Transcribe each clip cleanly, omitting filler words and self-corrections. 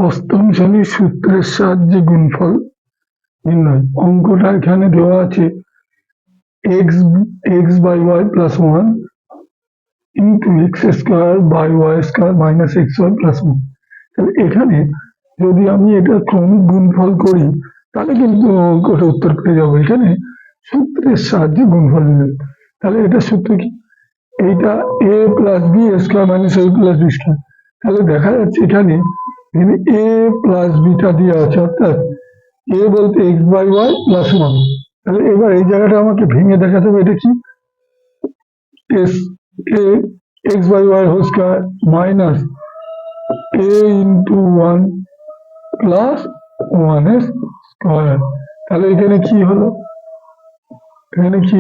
অষ্টম শ্রেণীর সূত্রের সাহায্যে গুণফল নির্ণয়। অঙ্কটা এখানে দেওয়া আছে x/y+1 ইন্টু x² -xy+1। তাহলে এখানে যদি আমি এটা ক্রমিক গুণফল করি তাহলে কিন্তু অঙ্কটা উত্তর পেয়ে যাবো। এখানে সূত্রের সাহায্যে গুণফল নির্ণয়, তাহলে এটা সূত্র কি, এইটা a+b² তাহলে দেখা যাচ্ছে এখানে a+bটা দিয়ে আছে, অর্থাৎ a বলতে x/y+1। তাহলে এবার এই জায়গাটা আমাকে ভেঙে দেখাতে হবে, এটা কি x/y² minus a into 1 plus 1 square. তাহলে এখানে কি হলো, a+b²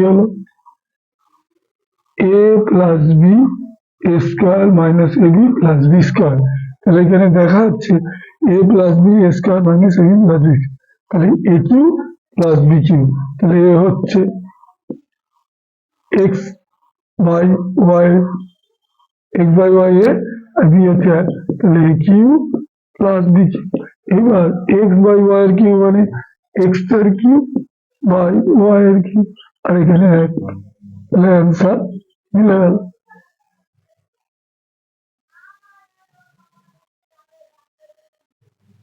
-ab+b²। তাহলে এখানে দেখা যাচ্ছে a+b² -ab+b, তাহলে a³ + b³। তাহলে এ হচ্ছে x/y এ আর b হচ্ছে 1, তাহলে a³ + b³। এবার x/y এর কিউব মানে x² বাই y এর কিউব, আর এখানে 1, তাহলে অ্যান্সার মিলে গেল।